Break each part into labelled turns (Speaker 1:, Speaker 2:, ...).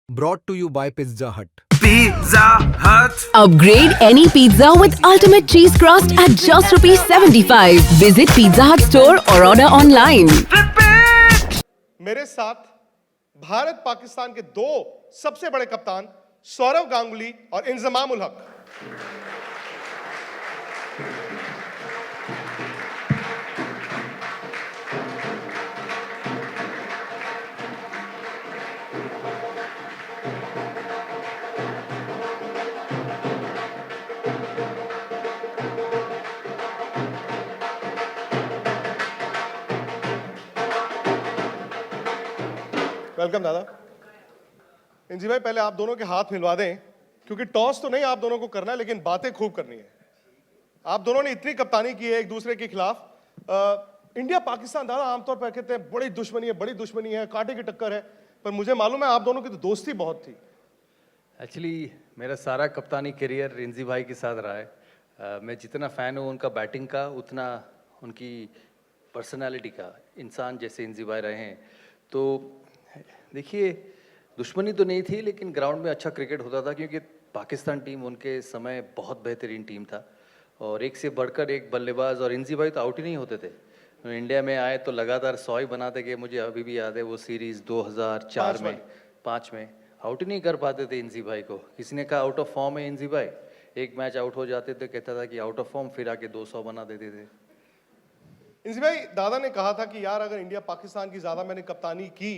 Speaker 1: Brought to you by Pizza Hut.
Speaker 2: Pizza Hut.
Speaker 3: Upgrade any pizza with ultimate cheese crust at just rupees 75. Visit Pizza Hut store or order online.
Speaker 4: मेरे साथ भारत पाकिस्तान के दो सबसे बड़े कप्तान सौरव गांगुली और Inzamam ul Haq. Welcome दादा। इंजी भाई, पहले आप दोनों के हाथ मिलवा दें, क्योंकि टॉस तो नहीं आप दोनों को करना है, लेकिन बातें खूब करनी है। आप दोनों ने इतनी कप्तानी की है एक दूसरे के खिलाफ। इंडिया पाकिस्तान दादा आमतौर पर कहते हैं बड़ी दुश्मनी है, कांटे की टक्कर है, पर मुझे मालूम है आप दोनों की तो दोस्ती बहुत थी।
Speaker 5: एक्चुअली मेरा सारा कप्तानी करियर इंजी भाई के साथ रहा है। मैं जितना फ़ैन हूँ उनका बैटिंग का, उतना उनकी पर्सनालिटी का। इंसान जैसे इंजी भाई रहे हैं, तो देखिए दुश्मनी तो नहीं थी, लेकिन ग्राउंड में अच्छा क्रिकेट होता था, क्योंकि पाकिस्तान टीम उनके समय बहुत बेहतरीन टीम था और एक से बढ़कर एक बल्लेबाज, और इंजी भाई तो आउट ही नहीं होते थे। इंडिया में आए तो लगातार 100 ही बनाते गए। मुझे अभी भी याद है वो सीरीज़ 2004 में 5 में आउट ही नहीं कर पाते थे इंजी भाई को। किसी ने कहा आउट ऑफ फॉर्म है इंजी भाई, एक मैच आउट हो जाते थे, कहता था कि आउट ऑफ फॉर्म, फिर आके 200 बना देते थे।
Speaker 4: इंजी भाई, दादा ने कहा था कि यार अगर इंडिया पाकिस्तान की ज्यादा मैंने कप्तानी की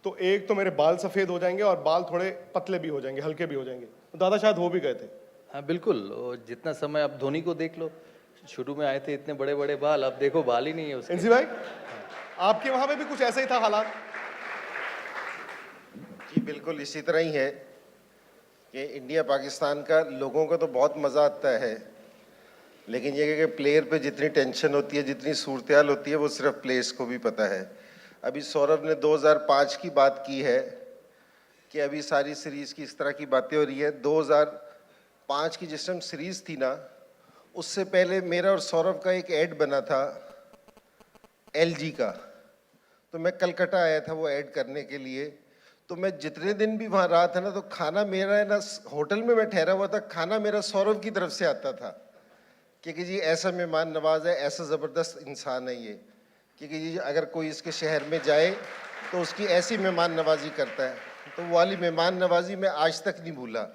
Speaker 4: तो एक तो मेरे बाल सफेद हो जाएंगे और बाल थोड़े पतले भी हो जाएंगे, हल्के भी हो जाएंगे। तो दादा शायद हो भी गए थे।
Speaker 5: हाँ बिल्कुल, और जितना समय अब धोनी को देख लो, शुरू में आए थे इतने बड़े बड़े बाल, अब देखो बाल ही नहीं है उसके।
Speaker 4: इंजी भाई, आपके वहां पे भी कुछ ऐसा ही था हालात?
Speaker 6: जी बिल्कुल इसी तरह ही है कि इंडिया पाकिस्तान का लोगों को तो बहुत मज़ा आता है, लेकिन ये कि प्लेयर पे जितनी टेंशन होती है, जितनी सूरत-ए-हाल होती है, वो सिर्फ प्लेयर्स को भी पता है। अभी सौरभ ने 2005 की बात की है कि अभी सारी सीरीज़ की इस तरह की बातें हो रही है। 2005 की जिस टाइम सीरीज़ थी ना, उससे पहले मेरा और सौरभ का एक ऐड बना था LG का, तो मैं कलकत्ता आया था वो ऐड करने के लिए। तो मैं जितने दिन भी वहाँ रहा था ना, तो खाना मेरा है ना, होटल में मैं ठहरा हुआ था, खाना मेरा सौरभ की तरफ से आता था, क्योंकि जी ऐसा मेहमान नवाज है, ऐसा ज़बरदस्त इंसान है ये, क्योंकि जी अगर कोई इसके शहर में जाए तो उसकी ऐसी मेहमान नवाजी करता है। तो वो वाली मेहमान नवाजी मैं आज तक नहीं भूला।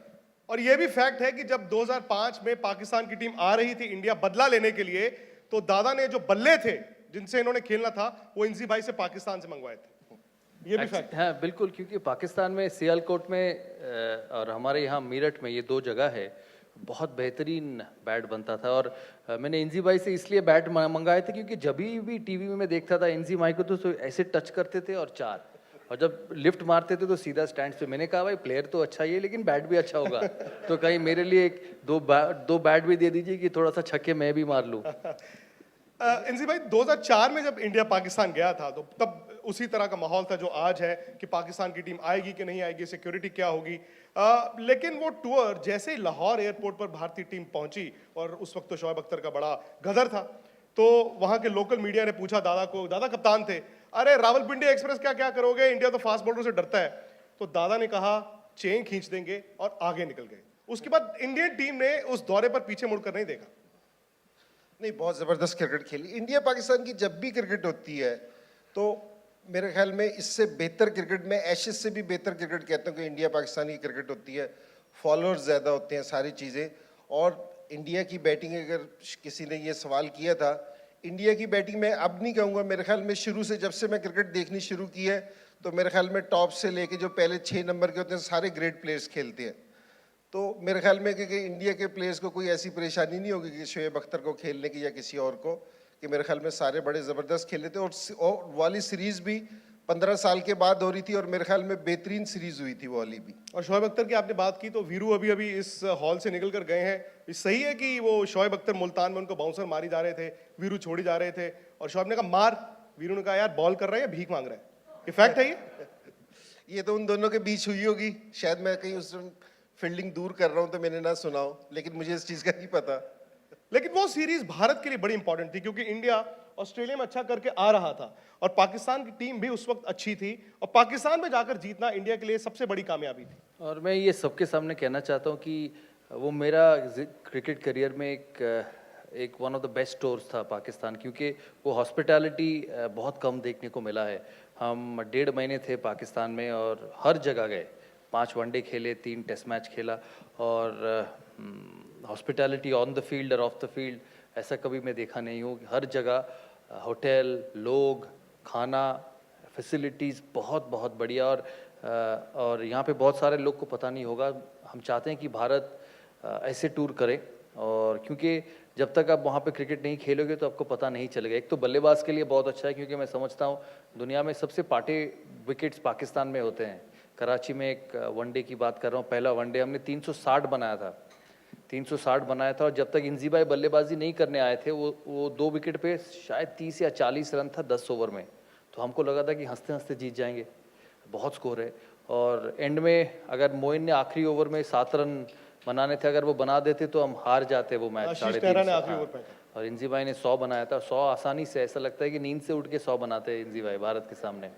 Speaker 4: और ये भी फैक्ट है कि जब 2005 में पाकिस्तान की टीम आ रही थी इंडिया बदला लेने के लिए, तो दादा ने जो बल्ले थे जिनसे इन्होंने खेलना था, वो इंजी भाई से पाकिस्तान से मंगवाए थे। ये भी फैक्ट है।
Speaker 5: हाँ बिल्कुल, क्योंकि पाकिस्तान में सियालकोट में और हमारे यहाँ मेरठ में, ये 2 जगह है, बहुत बेहतरीन बैट बनता था। और मैंने इंजी भाई से इसलिए बैट मंगाए थे क्योंकि जब भी टीवी में मैं देखता था इंजी भाई को, तो ऐसे टच करते थे और 4, और जब लिफ्ट मारते थे तो सीधा स्टैंड पे। मैंने कहा भाई प्लेयर तो अच्छा ही है, लेकिन बैट भी अच्छा होगा, तो कहीं मेरे लिए दो बैट भी दे दीजिए कि थोड़ा सा छक्के मैं भी मार लूँ।
Speaker 4: इंजी भाई, 2004 में जब इंडिया पाकिस्तान गया था, तो तब उसी तरह का माहौल था जो आज है कि पाकिस्तान की टीम आएगी कि नहीं आएगी, सिक्योरिटी क्या होगी। लेकिन वो टूर जैसे ही लाहौर एयरपोर्ट पर भारतीय टीम पहुंची, और उस वक्त तो शोएब अख्तर का बड़ा गदर था, तो वहां के लोकल मीडिया ने पूछा दादा को, दादा कप्तान थे, अरे रावलपिंडी एक्सप्रेस क्या करोगे, इंडिया तो फास्ट बॉलर से डरता है। तो दादा ने कहा चेन खींच देंगे, और आगे निकल गए। उसके बाद इंडियन टीम ने उस दौरे पर पीछे मुड़कर नहीं देखा।
Speaker 6: नहीं, बहुत ज़बरदस्त क्रिकेट खेली इंडिया पाकिस्तान की। जब भी क्रिकेट होती है तो मेरे ख्याल में इससे बेहतर क्रिकेट, मैं एशेज से भी बेहतर क्रिकेट कहता हूँ कि इंडिया पाकिस्तान की क्रिकेट होती है। फॉलोअर्स ज़्यादा होते हैं, सारी चीज़ें। और इंडिया की बैटिंग, अगर किसी ने ये सवाल किया था, इंडिया की बैटिंग मैं अब नहीं कहूँगा, मेरे ख्याल में शुरू से, जब से मैं क्रिकेट देखनी शुरू की है, तो मेरे ख्याल में टॉप से लेके जो पहले 6 नंबर के होते हैं, सारे ग्रेट प्लेयर्स खेलते हैं। तो मेरे ख्याल में कि इंडिया के प्लेयर्स को कोई ऐसी परेशानी नहीं होगी कि शोएब अख्तर को खेलने की या किसी और को, कि मेरे ख्याल में सारे बड़े ज़बरदस्त खेले थे। और वाली सीरीज़ भी 15 साल के बाद हो रही थी, और मेरे ख्याल में बेहतरीन सीरीज़ हुई थी वो वाली भी।
Speaker 4: और शोएब अख्तर की आपने बात की, तो वीरू अभी इस हॉल से निकल कर गए हैं। ये सही है कि वो शोएब अख्तर मुल्तान में उनको बाउंसर मारी जा रहे थे, वीरू छोड़ी जा रहे थे, और शोएब ने कहा मार, वीरू ने कहा यार बॉल कर रहा है या भीख मांग रहा है? ये फैक्ट है
Speaker 6: ये तो उन दोनों के बीच हुई होगी, शायद मैं कहीं उस फील्डिंग दूर कर रहा हूँ तो मैंने ना सुनाओ, लेकिन मुझे इस चीज़ का नहीं पता।
Speaker 4: लेकिन वो सीरीज भारत के लिए बड़ी इंपॉर्टेंट थी, क्योंकि इंडिया ऑस्ट्रेलिया में अच्छा करके आ रहा था और पाकिस्तान की टीम भी उस वक्त अच्छी थी और पाकिस्तान में जाकर जीतना इंडिया के लिए सबसे बड़ी कामयाबी थी।
Speaker 5: और मैं ये सबके सामने कहना चाहता हूँ कि वो मेरा क्रिकेट करियर में एक one of the best tours था पाकिस्तान, क्योंकि वो हॉस्पिटैलिटी बहुत कम देखने को मिला है। हम 1.5 महीने थे पाकिस्तान में और हर जगह गए, 5 वनडे खेले, 3 टेस्ट मैच खेला और हॉस्पिटैलिटी ऑन द फील्ड और ऑफ द फील्ड ऐसा कभी मैं देखा नहीं हूँ। हर जगह होटल, लोग, खाना, फैसिलिटीज़ बहुत बहुत बढ़िया। और यहाँ पे बहुत सारे लोग को पता नहीं होगा, हम चाहते हैं कि भारत ऐसे टूर करे, और क्योंकि जब तक आप वहाँ पे क्रिकेट नहीं खेलोगे तो आपको पता नहीं चलेगा। एक तो बल्लेबाज के लिए बहुत अच्छा है, क्योंकि मैं समझता हूँ दुनिया में सबसे पाटे विकेट्स पाकिस्तान में होते हैं। कराची में एक वनडे की बात कर रहा हूँ, पहला वनडे हमने 360 बनाया था, 360 बनाया था। और जब तक इंजी भाई बल्लेबाजी नहीं करने आए थे, वो 2 विकेट पे शायद 30 या 40 रन था 10 ओवर में, तो हमको लगा था कि हंसते हंसते जीत जाएंगे, बहुत स्कोर है। और एंड में अगर मोइन ने आखिरी ओवर में 7 रन बनाने थे, अगर वो बना देते तो हम हार जाते वो मैच। 3.5 और इंजी भाई ने 100 बनाया था। 100 आसानी से, ऐसा लगता है कि नींद से उठ के 100 बनाते हैं इंजी भाई भारत के सामने।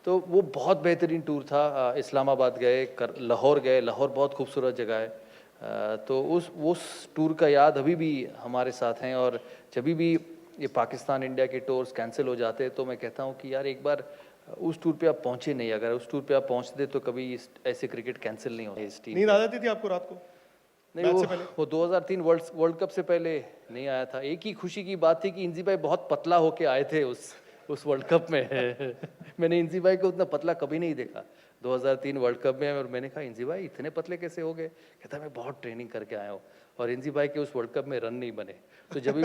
Speaker 5: तो वो बहुत बेहतरीन टूर था। इस्लामाबाद गए, लाहौर गए, लाहौर बहुत खूबसूरत जगह है। तो उस टूर का याद अभी भी हमारे साथ हैं। और जब भी ये पाकिस्तान इंडिया के टूर्स कैंसिल हो जाते हैं तो मैं कहता हूँ कि यार एक बार उस टूर पे आप पहुँचे नहीं, अगर उस टूर पे आप पहुँचते तो कभी ऐसे क्रिकेट कैंसिल नहीं होते इस टीम।
Speaker 4: नींद आ जाती थी आपको रात को?
Speaker 5: नहीं, वो 2003 वर्ल्ड कप से पहले नहीं आया था। एक ही खुशी की बात थी कि इंजी भाई बहुत पतला होके आए थे उस वर्ल्ड कप में। मैंने इंजी भाई को उतना पतला कभी नहीं देखा 2003 वर्ल्ड कप में। और मैंने कहा इंजी भाई इतने पतले कैसे हो गए? कहता मैं बहुत ट्रेनिंग करके आया हूँ। और इंजी भाई के उस वर्ल्ड कप में रन नहीं बने। तो जब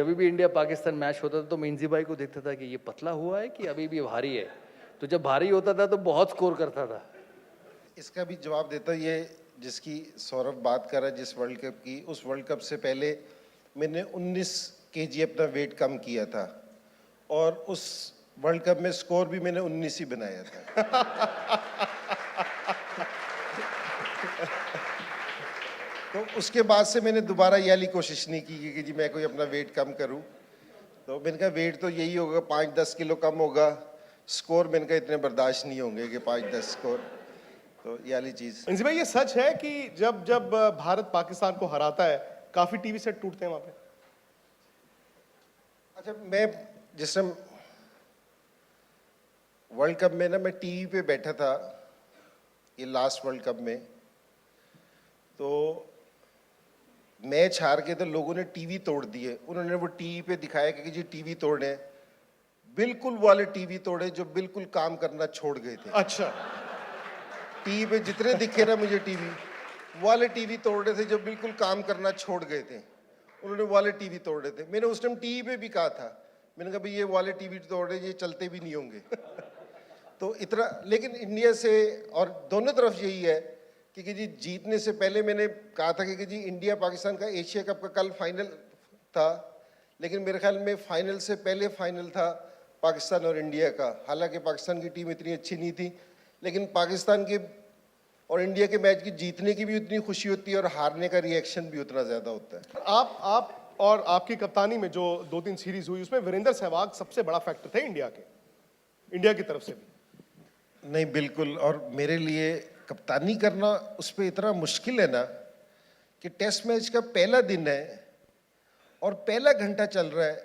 Speaker 5: भी इंडिया पाकिस्तान मैच होता था तो मैं इंजी भाई को देखता था कि ये पतला हुआ है कि अभी भी भारी है। तो जब भारी होता था तो बहुत स्कोर करता था।
Speaker 6: इसका भी जवाब देता, ये जिसकी सौरभ बात कर रहा है जिस वर्ल्ड कप की, उस वर्ल्ड कप से पहले मैंने 19 kg अपना वेट कम किया था और उस वर्ल्ड कप में स्कोर भी मैंने 19 ही बनाया था। तो उसके बाद से मैंने दोबारा ये वाली कोशिश नहीं की कि जी मैं कोई अपना वेट कम करूं। तो मैंने कहा वेट तो यही होगा, 5-10 किलो कम होगा, स्कोर मैंने कहा इतने बर्दाश्त नहीं होंगे कि 5-10 स्कोर। तो ये वाली चीज़।
Speaker 4: इंजी भाई ये सच है कि जब भारत पाकिस्तान को हराता है काफी टीवी सेट टूटते हैं वहां पे?
Speaker 6: अच्छा, मैं जिस टाइम वर्ल्ड कप में ना मैं टीवी पे बैठा था, ये लास्ट वर्ल्ड कप में, तो मैच हार के तो लोगों ने टीवी तोड़ दिए। उन्होंने वो टीवी पे दिखाया कि जी टीवी तोड़े, बिल्कुल वाले टीवी तोड़े जो बिल्कुल काम करना छोड़ गए थे।
Speaker 4: अच्छा,
Speaker 6: टीवी पे जितने दिखे ना मुझे टीवी वाले टीवी तोड़ रहे थे जो बिल्कुल काम करना छोड़ गए थे, उन्होंने वाले टीवी तोड़ रहे थे। मैंने उस टाइम टीवी पे भी कहा था, मैंने कहा भाई ये वाले टीवी तोड़ रहे, ये चलते भी नहीं होंगे। तो इतना, लेकिन इंडिया से और दोनों तरफ यही है कि जी जीतने से पहले मैंने कहा था कि जी इंडिया पाकिस्तान का एशिया कप का कल फाइनल था, लेकिन मेरे ख्याल में फाइनल से पहले फाइनल था पाकिस्तान और इंडिया का। हालांकि पाकिस्तान की टीम इतनी अच्छी नहीं थी, लेकिन पाकिस्तान के और इंडिया के मैच की जीतने की भी उतनी खुशी होती है और हारने का रिएक्शन भी उतना ज़्यादा होता है।
Speaker 4: आप और आपकी कप्तानी में जो 2-3 सीरीज हुई उसमें वीरेंद्र सहवाग सबसे बड़ा फैक्टर थे इंडिया की तरफ से भी।
Speaker 6: नहीं, बिल्कुल। और मेरे लिए कप्तानी करना उस पर इतना मुश्किल है ना कि टेस्ट मैच का पहला दिन है और पहला घंटा चल रहा है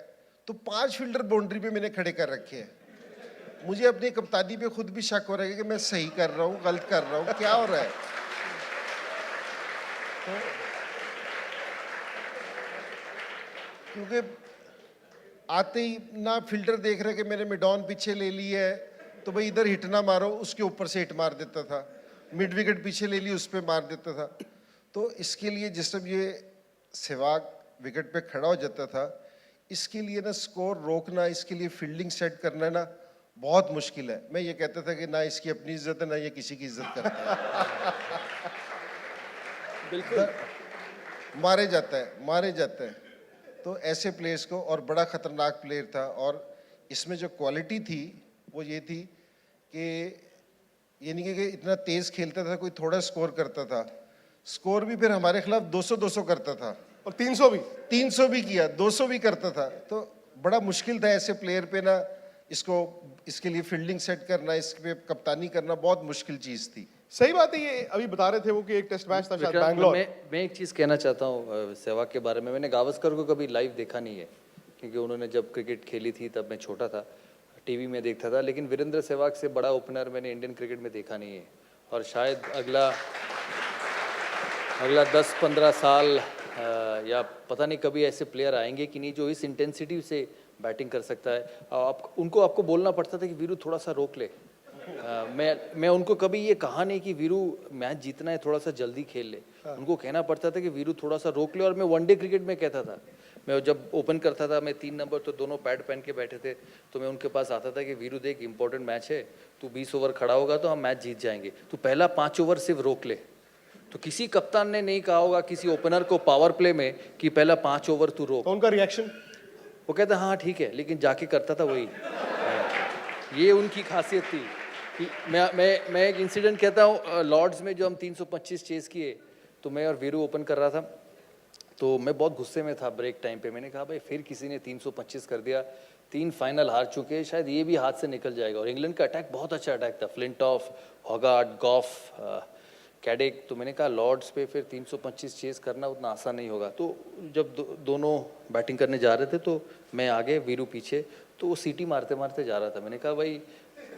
Speaker 6: तो 5 फील्डर बाउंड्री पे मैंने खड़े कर रखे हैं। मुझे अपनी कप्तानी पे खुद भी शक हो रहा है कि मैं सही कर रहा हूँ, गलत कर रहा हूँ, क्या हो रहा है। तो क्योंकि आते ही ना फील्डर देख रहे कि मैंने मिडॉन पीछे ले ली है तो भाई इधर हिट ना मारो, उसके ऊपर से हिट मार देता था। मिड विकेट पीछे ले ली, उस पर मार देता था। तो इसके लिए जिस टाइम ये सहवाग विकेट पे खड़ा हो जाता था, इसके लिए ना स्कोर रोकना, इसके लिए फील्डिंग सेट करना ना बहुत मुश्किल है। मैं ये कहता था कि ना इसकी अपनी इज्जत है ना ये किसी की इज्जत करता है।
Speaker 5: बिल्कुल
Speaker 6: मारे जाता है। तो ऐसे प्लेयर्स को, और बड़ा खतरनाक प्लेयर था, और इसमें जो क्वालिटी थी वो ये थी कि ये नहीं कि इतना तेज खेलता था, कोई थोड़ा स्कोर करता था, स्कोर भी फिर हमारे खिलाफ 200-200 करता था।
Speaker 4: और 300 भी।
Speaker 6: 300 भी किया, 200 भी करता था। तो बड़ा मुश्किल था ऐसे प्लेयर पे ना, इसके लिए फील्डिंग सेट करना, इस पे कप्तानी करना बहुत मुश्किल चीज थी।
Speaker 4: सही बात है, ये अभी बता रहे थे वो कि एक टेस्ट मैच था शायद
Speaker 5: विक्रांत,
Speaker 4: बैंगलोर।
Speaker 5: मैं एक चीज़ कहना चाहता हूँ सहवाग के बारे में। मैंने गावस्कर को कभी लाइव देखा नहीं है, क्योंकि उन्होंने जब क्रिकेट खेली थी तब मैं छोटा था, टीवी में देखता था। लेकिन वीरेंद्र सहवाग से बड़ा ओपनर मैंने इंडियन क्रिकेट में देखा नहीं है। और शायद अगला 10-15 साल या पता नहीं कभी ऐसे प्लेयर आएंगे कि नहीं जो इस इंटेंसिटी से बैटिंग कर सकता है। आपको बोलना पड़ता था कि वीरू थोड़ा सा रोक ले। मैं उनको कभी ये कहा नहीं कि वीरू मैच जीतना है थोड़ा सा जल्दी खेल ले। उनको कहना पड़ता था कि वीरू थोड़ा सा रोक ले। और मैं वनडे क्रिकेट में कहता था, मैं जब ओपन करता था, मैं 3 नंबर तो दोनों पैड पहन के बैठे थे, तो मैं उनके पास आता था कि वीरू देख इंपॉर्टेंट मैच है, तू 20 ओवर खड़ा होगा तो हम मैच जीत जाएंगे, तू पहला 5 ओवर सिर्फ रोक ले। तो किसी कप्तान ने नहीं कहा होगा किसी ओपनर को पावर प्ले में कि पहला 5 ओवर तू रोक।
Speaker 4: तो उनका रिएक्शन,
Speaker 5: वो कहता हाँ ठीक है, लेकिन जाके करता था वही। ये उनकी खासियत थी कि मैं एक इंसिडेंट कहता हूँ। लॉर्ड्स में जो हम 325 चेस किए, तो मैं और वीरू ओपन कर रहा था, तो मैं बहुत गुस्से में था ब्रेक टाइम पे। मैंने कहा भाई फिर किसी ने 325 कर दिया, 3 फाइनल हार चुके, शायद ये भी हाथ से निकल जाएगा। और इंग्लैंड का अटैक बहुत अच्छा अटैक था, फ्लिंटॉफ, हॉगार्ड, गॉफ, कैडेक। तो मैंने कहा लॉर्ड्स पे फिर 325 चेस करना उतना आसान नहीं होगा। तो जब दोनों बैटिंग करने जा रहे थे तो मैं आगे, वीरू पीछे, तो वो सीटी मारते मारते जा रहा था। मैंने कहा भाई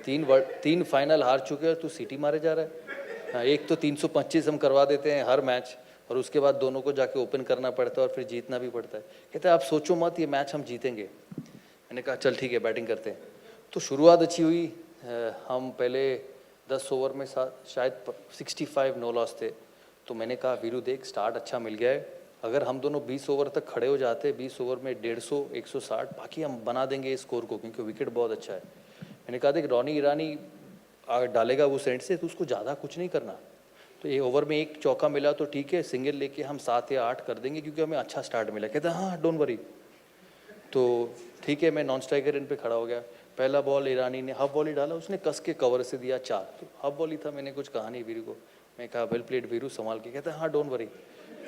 Speaker 5: 3 फाइनल हार चुके हैं, तू सीटी मारे जा रहा है। हाँ, एक तो 325 हम करवा देते हैं हर मैच, और उसके बाद दोनों को जाके ओपन करना पड़ता है और फिर जीतना भी पड़ता है। कहते हैं आप सोचो मत, ये मैच हम जीतेंगे। मैंने कहा चल ठीक है, बैटिंग करते हैं। तो शुरुआत अच्छी हुई। हम पहले 10 ओवर में शायद 65 नो लॉस थे। तो मैंने कहा वीरू देख स्टार्ट अच्छा मिल गया है, अगर हम दोनों 20 ओवर तक खड़े हो जाते, 20 ओवर में 150, 160, बाकी हम बना देंगे इस स्कोर को, क्योंकि विकेट बहुत अच्छा है। मैंने कहा देख रॉनी ईरानी डालेगा वो सेंट से, तो उसको ज़्यादा कुछ नहीं करना। तो ये ओवर में 1 चौका मिला तो ठीक है, सिंगल लेके हम 7 या 8 कर देंगे, क्योंकि हमें अच्छा स्टार्ट मिला। कहता हाँ डोंट वरी। तो ठीक है, मैं नॉन स्ट्राइकर इन पे खड़ा हो गया। पहला बॉल ईरानी ने हाफ वॉली डाला, उसने कस के कवर से दिया 4। तो हाफ वॉली था, मैंने कुछ कहा नहीं वीरू को। मैं कहा वेल प्लेड वीरू, संभाल के। कहता हाँ डोंट वरी।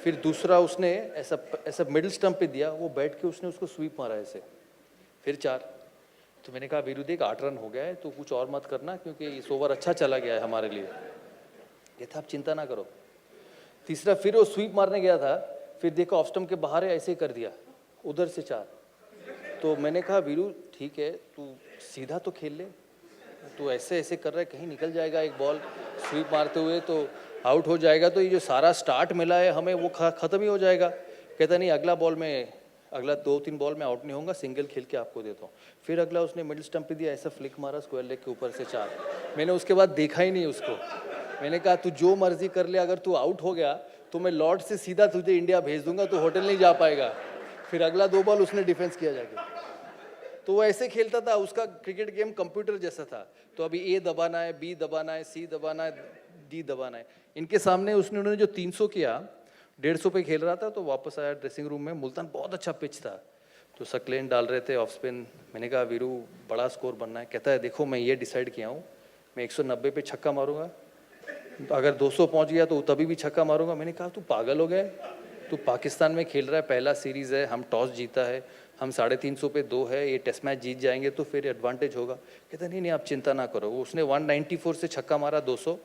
Speaker 5: फिर दूसरा उसने ऐसा मिडिल स्टंप पे दिया, वो बैठ के उसने उसको स्वीप मारा ऐसे, फिर 4। तो मैंने कहा वीरू देख 8 रन हो गया है, तो कुछ और मत करना, क्योंकि इस ओवर अच्छा चला गया है हमारे लिए। कहता आप चिंता ना करो। तीसरा फिर वो स्वीप मारने गया था, फिर देखा ऑफ स्टंप के बाहर है, ऐसे कर दिया उधर से 4। तो मैंने कहा वीरू ठीक है, तू सीधा तो खेल ले, तू ऐसे ऐसे कर रहा है, कहीं निकल जाएगा एक बॉल स्वीप मारते हुए तो आउट हो जाएगा, तो ये जो सारा स्टार्ट मिला है हमें वो ख़त्म ही हो जाएगा। कहता नहीं, अगला 2-3 बॉल में आउट नहीं होगा, सिंगल खेल के आपको देता हूँ। फिर अगला उसने मिडिल स्टंप पे दिया, ऐसा फ्लिक मारा स्क्वायर लेग के ऊपर से 4। मैंने उसके बाद देखा ही नहीं उसको। मैंने कहा तू जो मर्जी कर ले, अगर तू आउट हो गया तो मैं लॉर्ड से सीधा तुझे इंडिया भेज दूंगा, तो होटल नहीं जा पाएगा। फिर अगला 2 बॉल उसने डिफेंस किया जाके। तो वो ऐसे खेलता था, उसका क्रिकेट गेम कंप्यूटर जैसा था। तो अभी ए दबाना है, बी दबाना है, सी दबाना है, डी दबाना है। इनके सामने उन्होंने जो 300 किया, 150 पे खेल रहा था, तो वापस आया ड्रेसिंग रूम में। मुल्तान बहुत अच्छा पिच था, तो सकलेन डाल रहे थे ऑफ स्पिन। मैंने कहा वीरू बड़ा स्कोर बनना है। कहता है देखो मैं ये डिसाइड किया हूँ, मैं 190 पे छक्का मारूंगा, तो अगर 200 पहुँच गया तो तभी भी छक्का मारूंगा। मैंने कहा तू पागल हो गया, तू पाकिस्तान में खेल रहा है, पहला सीरीज़ है, हम टॉस जीता है, हम 350 पे 2 है, ये टेस्ट मैच जीत जाएंगे तो फिर एडवांटेज होगा। कहता नहीं आप चिंता ना करो। उसने 194 से छक्का मारा 200,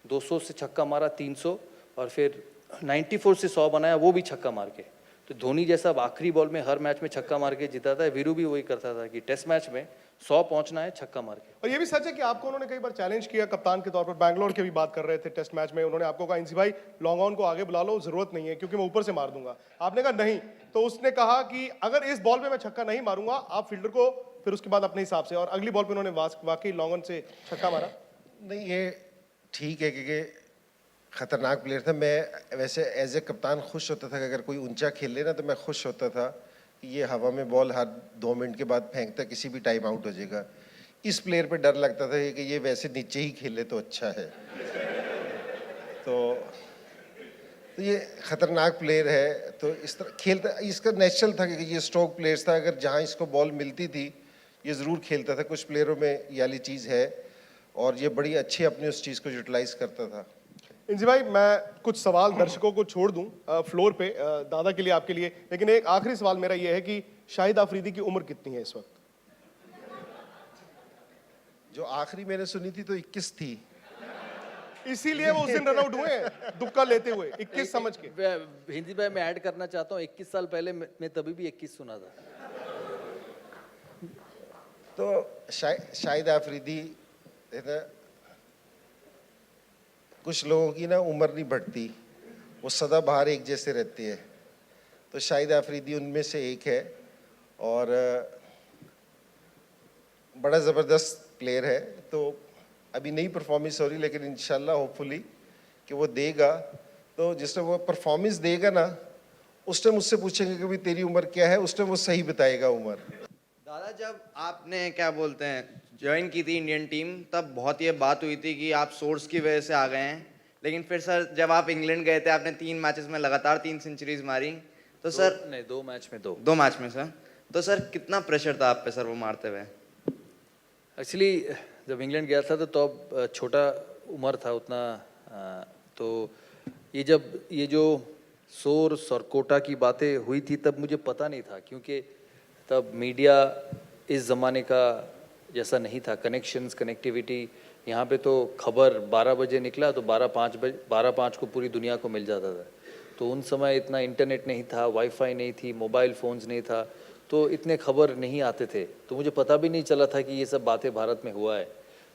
Speaker 5: 200 से छक्का मारा 300, और फिर 94 से 100 बनाया, वो भी छक्का मार के। तो धोनी जैसा आखिरी बॉल में हर मैच में छक्का मार के जीता था, वीरू भी वही करता था कि टेस्ट मैच में 100 पहुंचना है, छक्का मार के।
Speaker 4: और ये भी सच है कि आपको उन्होंने कई बार चैलेंज किया कप्तान के तौर पर। बैंगलोर की भी बात कर रहे थे टेस्ट मैच में, उन्होंने आपको कहा इंसी भाई लॉन्ग ऑन को आगे बुला लो, जरूरत नहीं है क्योंकि मैं ऊपर से मार दूंगा। आपने कहा नहीं, तो उसने कहा कि अगर इस बॉल पे मैं छक्का नहीं मारूंगा, आप फील्डर को फिर उसके बाद अपने हिसाब से। और अगली बॉल पे उन्होंने वाकई लॉन्ग ऑन से छक्का मारा।
Speaker 6: नहीं, ये ठीक है क्योंकि खतरनाक प्लेयर था। मैं वैसे एज ए कप्तान खुश होता था कि अगर कोई ऊंचा खेल ले ना, तो मैं खुश होता था कि ये हवा में बॉल हर 2 मिनट के बाद फेंकता, किसी भी टाइम आउट हो जाएगा। इस प्लेयर पे डर लगता था कि ये वैसे नीचे ही खेले तो अच्छा है। तो ये खतरनाक प्लेयर है, तो इस तरह खेलता, इसका नेचुरल था कि ये स्ट्रोक प्लेयर्स था, अगर जहाँ इसको बॉल मिलती थी ये ज़रूर खेलता था। कुछ प्लेयरों में ये वाली चीज़ है, और ये बड़ी अच्छी अपनी उस चीज़ को यूटिलाइज करता था।
Speaker 4: इंजी भाई मैं कुछ सवाल दर्शकों को छोड़ दूं फ्लोर पे दादा के लिए आपके लिए, लेकिन एक आखिरी सवाल मेरा ये है कि शाहिद आफरीदी की उम्र कितनी है इस वक्त?
Speaker 6: जो आखिरी मैंने सुनी थी तो 21 थी।
Speaker 4: इसीलिए वो उस दिन रन आउट हुए हैं दुक्का लेते हुए 21 समझ के।
Speaker 5: हिंदी भाई मैं ऐड करना चाहता हूँ, 21 साल पहले मैं तभी भी 21 सुना था।
Speaker 6: तो शाहिद आफरीदी है ना, कुछ लोगों की ना उम्र नहीं बढ़ती, वो सदाबहार एक जैसे रहती है। तो शाहिद आफरीदी उनमें से एक है और बड़ा ज़बरदस्त प्लेयर है। तो अभी नई परफॉर्मेंस हो रही, लेकिन इंशाल्लाह होपफुली कि वो देगा। तो जिस टाइम वो परफॉर्मेंस देगा ना, उस टाइम उससे पूछेंगे कि भाई तेरी उम्र क्या है, उस टाइम वो सही बताएगा उम्र।
Speaker 7: दादा जब आपने क्या बोलते हैं ज्वाइन की थी इंडियन टीम, तब बहुत ये बात हुई थी कि आप सोर्स की वजह से आ गए हैं, लेकिन फिर सर जब आप इंग्लैंड गए थे आपने 3 मैचेस में लगातार 3 सेंचुरीज मारी। तो सर
Speaker 5: नहीं 2 मैच में
Speaker 7: 2 मैच में सर, तो सर कितना प्रेशर था आप पे सर वो मारते हुए?
Speaker 5: एक्चुअली जब इंग्लैंड गया था तो अब छोटा उम्र था उतना, तो ये जो सोर्स और कोटा की बातें हुई थी तब मुझे पता नहीं था, क्योंकि तब मीडिया इस ज़माने का जैसा नहीं था, कनेक्टिविटी। यहाँ पे तो खबर 12 बजे निकला तो 12:05 को पूरी दुनिया को मिल जाता था। तो उन समय इतना इंटरनेट नहीं था, वाईफाई नहीं थी, मोबाइल फ़ोन्स नहीं था, तो इतने खबर नहीं आते थे। तो मुझे पता भी नहीं चला था कि ये सब बातें भारत में हुआ है।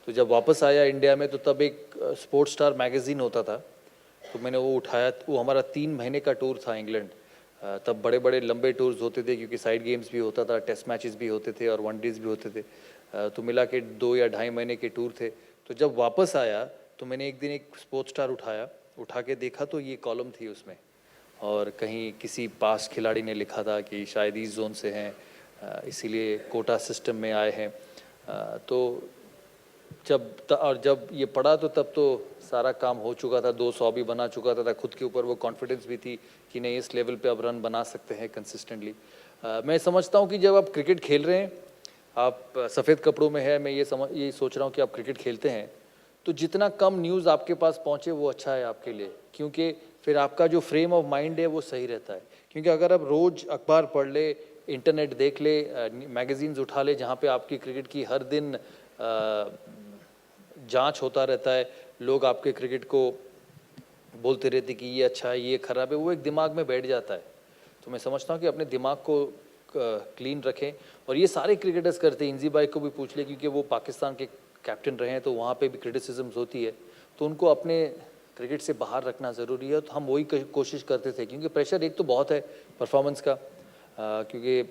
Speaker 5: तो जब वापस आया इंडिया में तो तब एक स्पोर्ट्स स्टार मैगज़ीन होता था, तो मैंने वो उठाया। वो हमारा 3 महीने का टूर था इंग्लैंड। तब बड़े बड़े लंबे टूर्स होते थे, क्योंकि साइड गेम्स भी होता था, टेस्ट मैचेस भी होते थे और वनडेज भी होते थे। तो मिला के 2 या ढाई महीने के टूर थे। तो जब वापस आया तो मैंने एक दिन एक स्पोर्ट्स स्टार उठा के देखा तो ये कॉलम थी उसमें, और कहीं किसी पास खिलाड़ी ने लिखा था कि शायद इस जोन से हैं, इसीलिए कोटा सिस्टम में आए हैं। तो जब ये पढ़ा तो तब तो सारा काम हो चुका था, 200 भी बना चुका था, खुद के ऊपर वो कॉन्फिडेंस भी थी कि नहीं इस लेवल पे अब रन बना सकते हैं कंसिस्टेंटली। मैं समझता हूँ कि जब आप क्रिकेट खेल रहे हैं, आप सफ़ेद कपड़ों में है, मैं ये सोच रहा हूँ कि आप क्रिकेट खेलते हैं तो जितना कम न्यूज़ आपके पास पहुँचे वो अच्छा है आपके लिए, क्योंकि फिर आपका जो फ्रेम ऑफ माइंड है वो सही रहता है। क्योंकि अगर आप रोज़ अखबार पढ़ ले, इंटरनेट देख ले, मैगज़ीन्स उठा ले जहाँ पे आपकी क्रिकेट की हर दिन जांच होता रहता है, लोग आपके क्रिकेट को बोलते रहते कि ये अच्छा है ये ख़राब है, वो एक दिमाग में बैठ जाता है। तो मैं समझता हूँ कि अपने दिमाग को क्लीन रखें, और ये सारे क्रिकेटर्स करते हैं। इंजी भाई को भी पूछ ले, क्योंकि वो पाकिस्तान के कैप्टन रहे हैं, तो वहाँ पे भी क्रिटिसिज्म्स होती है, तो उनको अपने क्रिकेट से बाहर रखना ज़रूरी है। तो हम वही कोशिश करते थे, क्योंकि प्रेशर एक तो बहुत है परफॉर्मेंस का, क्योंकि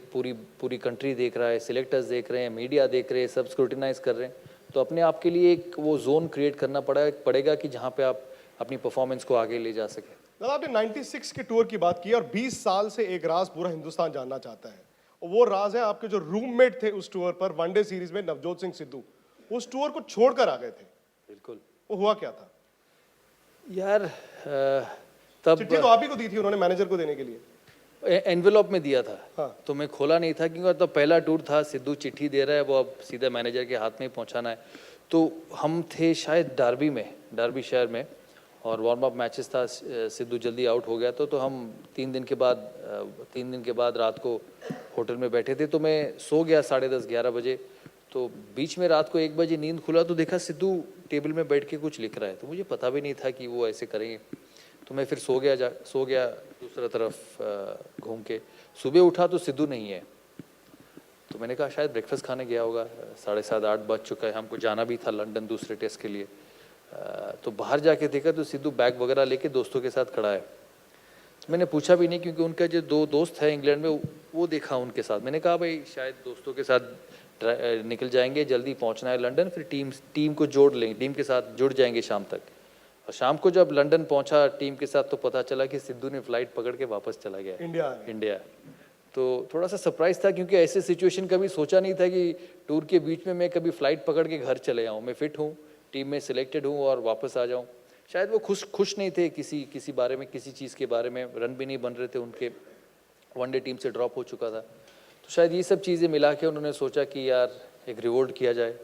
Speaker 5: पूरी कंट्री देख रहा है, सिलेक्टर्स देख रहे हैं, मीडिया देख रहे हैं, सब स्क्रूटिनाइज कर रहे हैं। तो अपने आप के लिए एक वो जोन क्रिएट करना पड़ेगा कि जहाँ पे आप अपनी परफॉर्मेंस को आगे ले जा सकें।
Speaker 4: दादा आपने 96 के टूर की बात की और 20 साल से एक राज पूरा हिंदुस्तान जानना चाहता है, और वो राज है आपके जो रूममेट थे उस टूर पर वनडे सीरीज में, नवजोत सिंह सिद्धू। उस टूर को छोड़कर आ गए थे।
Speaker 5: बिल्कुल।
Speaker 4: वो हुआ क्या था
Speaker 5: यार? तब
Speaker 4: चिट्ठी तो आप ही को दी थी उन्होंने मैनेजर को देने के लिए?
Speaker 5: एनवेलप में दिया था।
Speaker 4: हाँ।
Speaker 5: तो मैं खोला नहीं था, क्योंकि तो पहला टूर था, सिद्धू चिट्ठी दे रहा है, वो अब सीधा मैनेजर के हाथ में ही पहुंचाना है। तो हम थे शायद डार्बी शहर में, और वार्म अप मैचेस था, सिद्धू जल्दी आउट हो गया तो हम 3 दिन के बाद रात को होटल में बैठे थे। तो मैं सो गया 10:30-11 बजे। तो बीच में रात को 1 बजे नींद खुला तो देखा सिद्धू टेबल में बैठ के कुछ लिख रहा है। तो मुझे पता भी नहीं था कि वो ऐसे करेंगे। तो मैं फिर सो गया दूसरा तरफ घूम के। सुबह उठा तो सिद्धू नहीं है। तो मैंने कहा शायद ब्रेकफास्ट खाने गया होगा, 7:30-8 बज चुका है, हमको जाना भी था लंदन दूसरे टेस्ट के लिए। तो बाहर जाके देखा तो सिद्धू बैग वगैरह लेके दोस्तों के साथ खड़ा है। तो मैंने पूछा भी नहीं, क्योंकि उनका जो 2 दोस्त है इंग्लैंड में, वो देखा उनके साथ। मैंने कहा भाई शायद दोस्तों के साथ निकल जाएंगे, जल्दी पहुंचना है लंदन, फिर टीम को जोड़ लेंगे, टीम के साथ जुड़ जाएंगे शाम तक। और शाम को जब लंदन पहुंचा टीम के साथ तो पता चला कि सिद्धू ने फ्लाइट पकड़ के वापस चला गया इंडिया। तो थोड़ा सा सरप्राइज था, क्योंकि ऐसे सिचुएशन कभी सोचा नहीं था कि टूर के बीच में मैं कभी फ्लाइट पकड़ के घर चले आऊँ। मैं फिट हूँ, टीम में सिलेक्टेड हूँ और वापस आ जाऊँ। शायद वो खुश नहीं थे किसी बारे में, किसी चीज़ के बारे में। रन भी नहीं बन रहे थे उनके, वनडे टीम से ड्रॉप हो चुका था। तो शायद ये सब चीज़ें मिला के उन्होंने सोचा कि यार एक रिवॉर्ड किया जाए,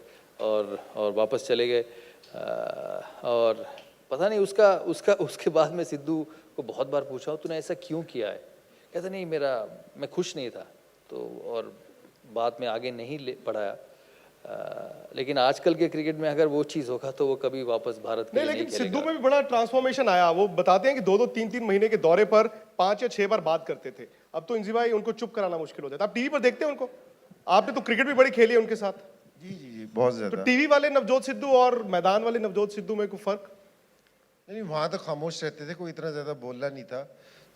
Speaker 5: और वापस चले गए। और पता नहीं उसका उसका उसके बाद में सिद्धू को बहुत बार पूछा हूँ तूने ऐसा क्यों किया है, कहता नहीं मैं खुश नहीं था, तो और बाद में आगे नहीं पढ़ाया। लेकिन आजकल के क्रिकेट में अगर वो चीज़ होगा तो वो कभी वापस भारत के
Speaker 4: नहीं,
Speaker 5: लिए
Speaker 4: लेकिन
Speaker 5: नहीं
Speaker 4: सिद्धू
Speaker 5: खेलेगा।
Speaker 4: में भी बड़ा ट्रांसफॉर्मेशन आया। वो बताते हैं कि 2-2, 3-3 महीने के दौरे पर 5 या 6 बार बात करते थे। अब तो इंजी भाई उनको चुप कराना मुश्किल हो जाता है। आप टीवी पर देखते हैं उनको? आपने तो क्रिकेट भी बड़ी खेली है उनके साथ।
Speaker 6: जी बहुत
Speaker 4: तो
Speaker 6: ज़्यादा।
Speaker 4: टीवी वाले नवजोत सिद्धू और मैदान वाले नवजोत सिद्धू में कोई फर्क?
Speaker 6: नहीं, वहाँ तो खामोश रहते थे, कोई इतना ज़्यादा बोलना नहीं था।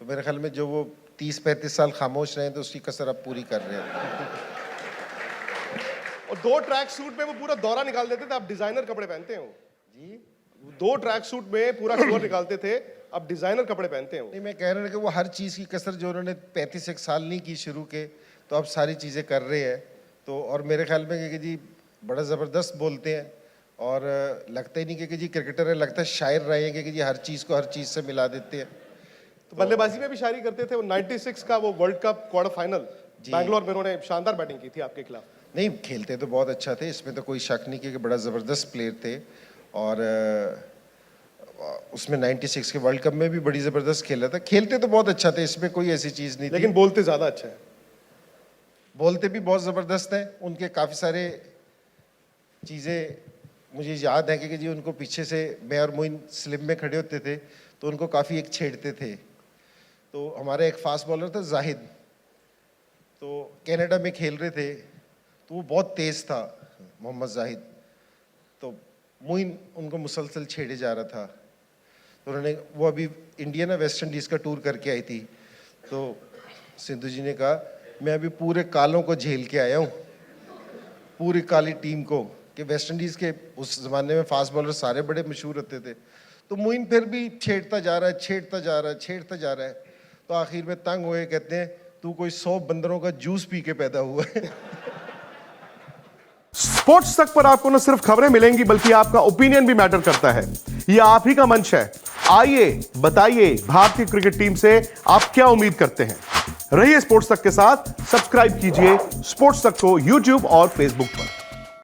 Speaker 6: तो मेरे ख्याल में जो वो 30-35 साल खामोश रहे तो उसकी कसर अब पूरी कर रहे हैं।
Speaker 4: और 2 ट्रैक सूट में वो पूरा दौरा निकाल देते थे। आप डिजाइनर कपड़े पहनते हो जी? 2 ट्रैक सूट में पूरा टूर निकालते थे, अब डिजाइनर कपड़े पहनते हो।
Speaker 6: नहीं, मैं कह रहा हूँ कि वो हर चीज़ की कसर जो उन्होंने 35 साल नहीं की शुरू के, तो अब सारी चीज़ें कर रहे हैं। तो और मेरे ख्याल में कि जी बड़ा ज़बरदस्त बोलते हैं, और लगता ही नहीं कि जी क्रिकेटर है, लगता है शायर रहे हैं कि जी हर चीज़ को हर चीज़ से मिला देते हैं।
Speaker 4: तो बल्लेबाजी में भी शायरी करते थे। वो 96 का वो world cup quarter final Bangalore में उन्होंने शानदार बैटिंग की थी आपके खिलाफ।
Speaker 6: नहीं, खेलते तो बहुत अच्छा थे, इसमें तो कोई शक नहीं कि बड़ा ज़बरदस्त प्लेयर थे। और उसमें 96 के वर्ल्ड कप में भी बड़ी ज़बरदस्त खेला था। खेलते तो बहुत अच्छा थे, इसमें कोई ऐसी चीज़ नहीं थी।
Speaker 4: लेकिन बोलते ज़्यादा अच्छा है।
Speaker 6: बोलते भी बहुत ज़बरदस्त हैं। उनके काफ़ी सारे चीज़ें मुझे याद है कि जी उनको पीछे से मैं और मोइन स्लिप में खड़े होते थे तो उनको काफ़ी एक छेड़ते थे। तो हमारा एक फास्ट बॉलर था जाहिद, तो कनाडा में खेल रहे थे, तो वो बहुत तेज़ था मोहम्मद जाहिद। तो मोइन उनको मुसलसल छेड़े जा रहा था। तो उन्होंने वो अभी इंडिया ना वेस्ट इंडीज़ का टूर करके आई थी, तो सिद्धू जी ने कहा मैं अभी पूरे कालों को झेल के आया हूँ, पूरी काली टीम को। कि वेस्ट इंडीज़ के उस ज़माने में फास्ट बॉलर सारे बड़े मशहूर होते थे। तो मोइन फिर भी छेड़ता जा रहा है, छेड़ता जा रहा है, छेड़ता जा रहा है। तो आखिर में तंग हुए, कहते हैं तू कोई 100 बंदरों का जूस पी के पैदा हुआ है।
Speaker 4: स्पोर्ट्स तक पर आपको न सिर्फ खबरें मिलेंगी बल्कि आपका ओपिनियन भी मैटर करता है। ये आप ही का मंच है। आइए बताइए भारतीय क्रिकेट टीम से आप क्या उम्मीद करते हैं। रहिए स्पोर्ट्स तक के साथ, सब्सक्राइब कीजिए स्पोर्ट्स तक को यूट्यूब और फेसबुक पर।